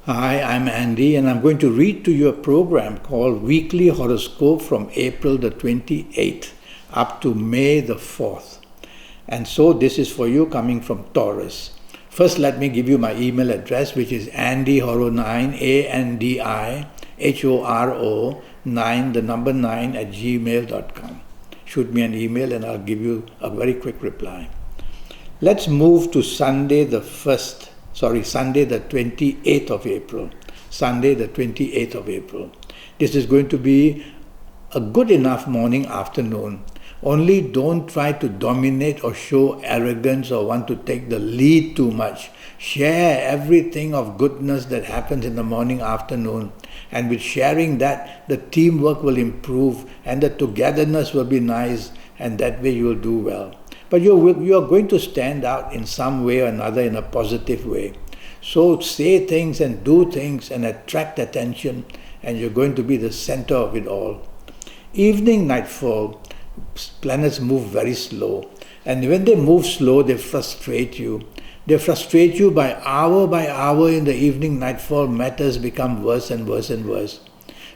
Hi, I'm Andy, and I'm going to read to you a program called Weekly Horoscope from April the 28th up to May the 4th. And so this is for you coming from Taurus. First, let me give you my email address, which is andyhoro9, ANDIHORO 9, the number 9 at gmail.com. Shoot me an email and I'll give you a very quick reply. Let's move to Sunday the 28th of April. Sunday the 28th of April. This is going to be a good enough morning, afternoon. Only don't try to dominate or show arrogance or want to take the lead too much. Share everything of goodness that happens in the morning, afternoon. And with sharing that, the teamwork will improve and the togetherness will be nice, and that way you will do well. But you are going to stand out in some way or another in a positive way. So say things and do things and attract attention, and you're going to be the center of it all. Evening nightfall, planets move very slow. And when they move slow, they frustrate you. They frustrate you by hour in the evening nightfall. Matters become worse and worse and worse.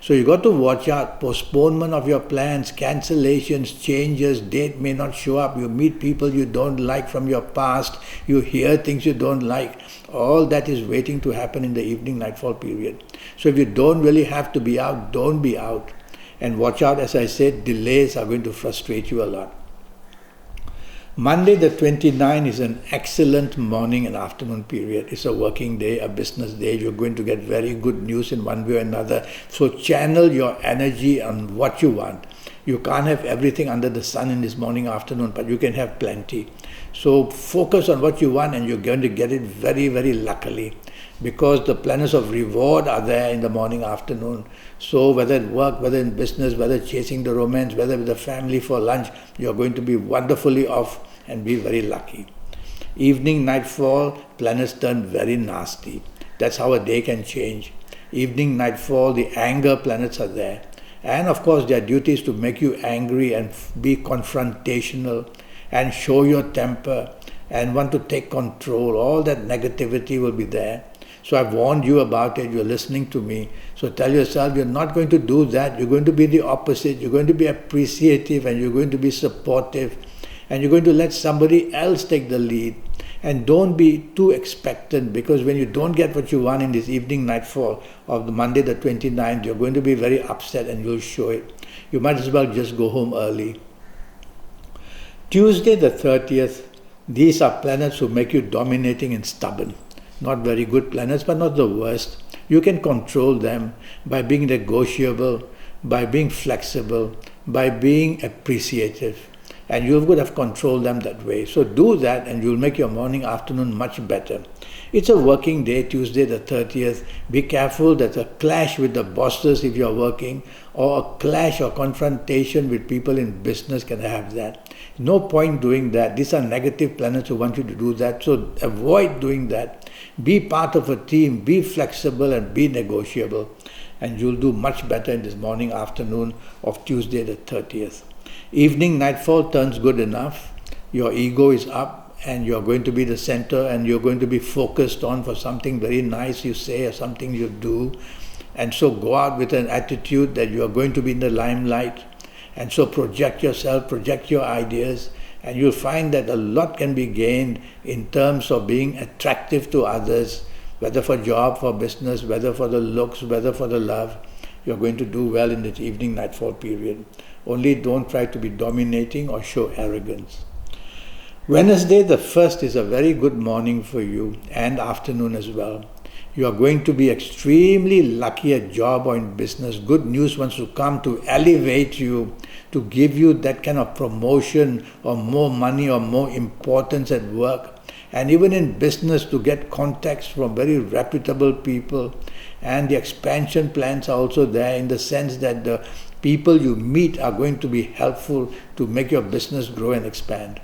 So you got to watch out. Postponement of your plans, cancellations, changes, date may not show up. You meet people you don't like from your past. You hear things you don't like. All that is waiting to happen in the evening nightfall period. So if you don't really have to be out, don't be out. And watch out, as I said, delays are going to frustrate you a lot. Monday the 29th is an excellent morning and afternoon period. It's a working day, a business day. You're going to get very good news in one way or another. So channel your energy on what you want. You can't have everything under the sun in this morning, afternoon, but you can have plenty. So focus on what you want and you're going to get it very, very luckily, because the planets of reward are there in the morning, afternoon. So whether in work, whether in business, whether chasing the romance, whether with the family for lunch, you're going to be wonderfully off and be very lucky. Evening nightfall, planets turn very nasty. That's how a day can change. Evening nightfall, the anger planets are there. And of course their duty is to make you angry and be confrontational and show your temper and want to take control. All that negativity will be there. So I've warned you about it, you're listening to me. So tell yourself you're not going to do that, you're going to be the opposite, you're going to be appreciative and you're going to be supportive and you're going to let somebody else take the lead. And don't be too expectant, because when you don't get what you want in this evening nightfall of the Monday the 29th, you're going to be very upset and you'll show it. You might as well just go home early. Tuesday the 30th, these are planets who make you dominating and stubborn. Not very good planets, but not the worst. You can control them by being negotiable, by being flexible, by being appreciative. And you would have controlled them that way. So do that and you'll make your morning, afternoon much better. It's a working day, Tuesday the 30th. Be careful that a clash with the bosses if you're working, or a clash or confrontation with people in business can have that. No point doing that. These are negative planets who want you to do that. So avoid doing that. Be part of a team, be flexible and be negotiable. And you'll do much better in this morning, afternoon of Tuesday the 30th. Evening nightfall turns good enough. Your ego is up and you're going to be the center and you're going to be focused on for something very nice you say or something you do. And so go out with an attitude that you're going to be in the limelight. And so project yourself, project your ideas, and you'll find that a lot can be gained in terms of being attractive to others, whether for job, for business, whether for the looks, whether for the love. You're going to do well in this evening nightfall period. Only don't try to be dominating or show arrogance. Wednesday the 1st is a very good morning for you, and afternoon as well. You are going to be extremely lucky at job or in business. Good news wants to come to elevate you, to give you that kind of promotion or more money or more importance at work. And even in business, to get contacts from very reputable people. And the expansion plans are also there, in the sense that the people you meet are going to be helpful to make your business grow and expand.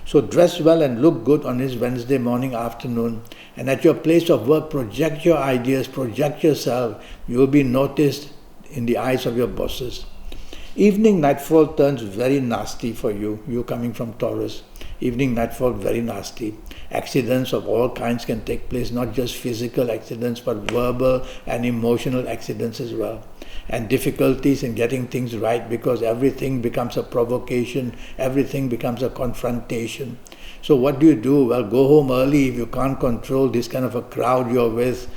So dress well and look good on this Wednesday morning, afternoon. And at your place of work, project your ideas, project yourself. You will be noticed in the eyes of your bosses. Evening nightfall turns very nasty for you, you coming from Taurus. Evening nightfall, very nasty. Accidents of all kinds can take place, not just physical accidents, but verbal and emotional accidents as well. And difficulties in getting things right, because everything becomes a provocation, everything becomes a confrontation. So what do? Well, go home early if you can't control this kind of a crowd you're with.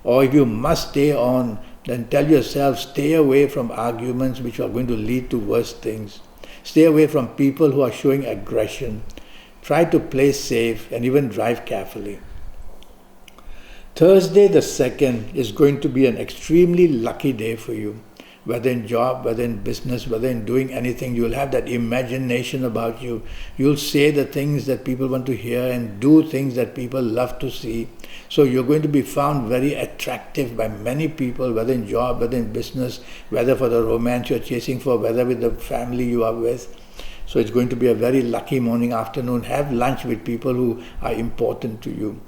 Or if you must stay on, then tell yourself, stay away from arguments which are going to lead to worse things. Stay away from people who are showing aggression. Try to play safe and even drive carefully. Thursday the 2nd is going to be an extremely lucky day for you. Whether in job, whether in business, whether in doing anything, you'll have that imagination about you. You'll say the things that people want to hear and do things that people love to see. So you're going to be found very attractive by many people, whether in job, whether in business, whether for the romance you're chasing for, whether with the family you are with. So it's going to be a very lucky morning, afternoon. Have lunch with people who are important to you.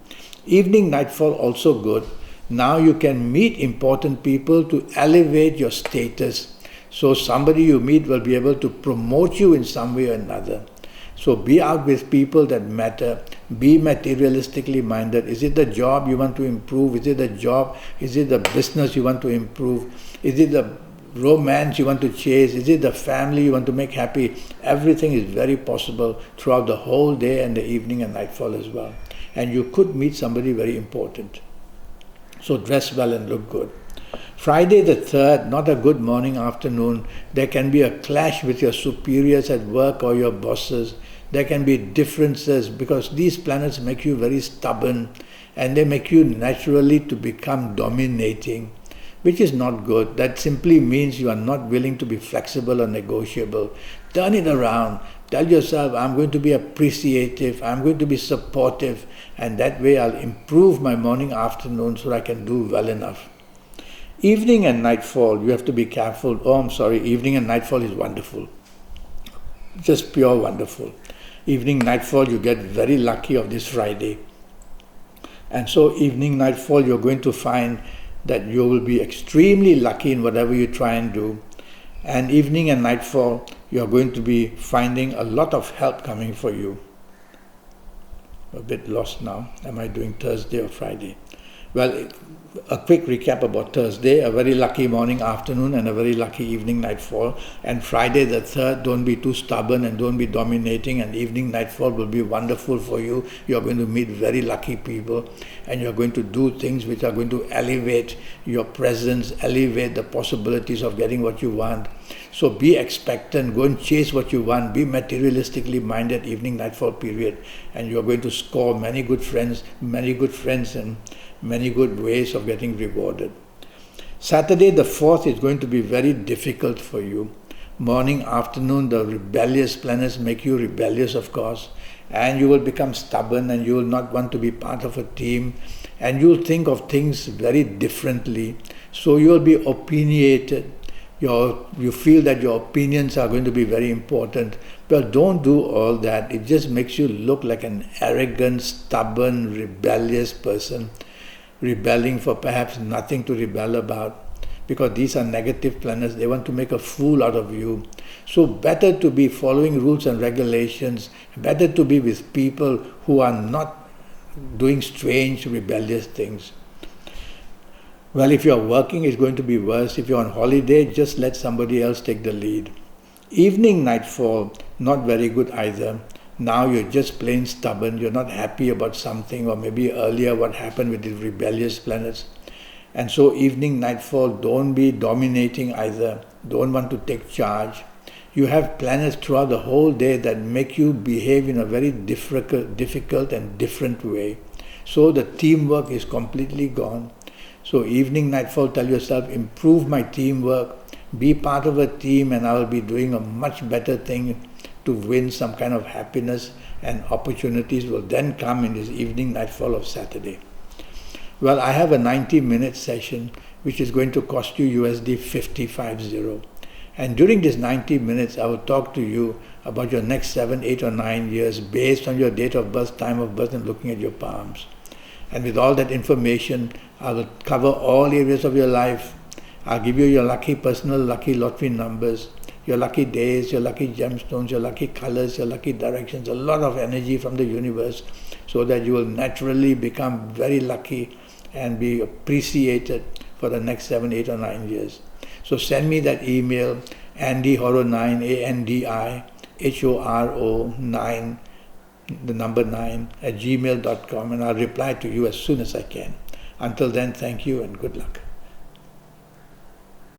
Evening nightfall also good. Now you can meet important people to elevate your status. So somebody you meet will be able to promote you in some way or another. So be out with people that matter. Be materialistically minded. Is it the job you want to improve? Is it the job? Is it the business you want to improve? Is it the romance you want to chase? Is it the family you want to make happy? Everything is very possible throughout the whole day and the evening and nightfall as well. And you could meet somebody very important. So dress well and look good. Friday the 3rd, not a good morning, afternoon. There can be a clash with your superiors at work or your bosses. There can be differences because these planets make you very stubborn and they make you naturally to become dominating, which is not good. That simply means you are not willing to be flexible or negotiable. Turn it around. Tell yourself, I'm going to be appreciative, I'm going to be supportive, and that way I'll improve my morning, afternoon so I can do well enough. Evening and nightfall, you have to be careful. Evening and nightfall is wonderful. Just pure wonderful. Evening, nightfall, you get very lucky of this Friday. And so evening, nightfall, you're going to find that you will be extremely lucky in whatever you try and do. And evening and nightfall, you're going to be finding a lot of help coming for you. A bit lost now. Am I doing Thursday or Friday? Well, a quick recap about Thursday, a very lucky morning, afternoon, and a very lucky evening, nightfall. And Friday the 3rd, don't be too stubborn and don't be dominating, and evening, nightfall will be wonderful for you. You're going to meet very lucky people and you're going to do things which are going to elevate your presence, elevate the possibilities of getting what you want. So be expectant, go and chase what you want, be materialistically minded evening, nightfall period, and you're going to score many good friends and many good ways of getting rewarded. Saturday the 4th is going to be very difficult for you. Morning, afternoon, the rebellious planets make you rebellious, of course, and you will become stubborn and you will not want to be part of a team and you will think of things very differently. So you will be opinionated. You feel that your opinions are going to be very important. But don't do all that. It just makes you look like an arrogant, stubborn, rebellious person, rebelling for perhaps nothing to rebel about, because these are negative planets. They want to make a fool out of you. So better to be following rules and regulations, better to be with people who are not doing strange, rebellious things. Well, if you're working, it's going to be worse. If you're on holiday, just let somebody else take the lead. Evening, nightfall, not very good either. Now you're just plain stubborn, you're not happy about something, or maybe earlier what happened with the rebellious planets. And so evening, nightfall, don't be dominating either. Don't want to take charge. You have planets throughout the whole day that make you behave in a very difficult and different way. So the teamwork is completely gone. So evening, nightfall, tell yourself, improve my teamwork, be part of a team, and I will be doing a much better thing to win some kind of happiness, and opportunities will then come in this evening, nightfall of Saturday. Well, I have a 90-minute session which is going to cost you USD 50. And during this 90 minutes, I will talk to you about your next 7, 8 or 9 years based on your date of birth, time of birth, and looking at your palms. And with all that information, I will cover all areas of your life. I'll give you your lucky personal, lucky lottery numbers, your lucky days, your lucky gemstones, your lucky colors, your lucky directions, a lot of energy from the universe, so that you will naturally become very lucky and be appreciated for the next 7, 8 or 9 years. So send me that email, AndyHoro9, ANDIHORO9, the number 9 at gmail.com, and I'll reply to you as soon as I can. Until then, thank you and good luck.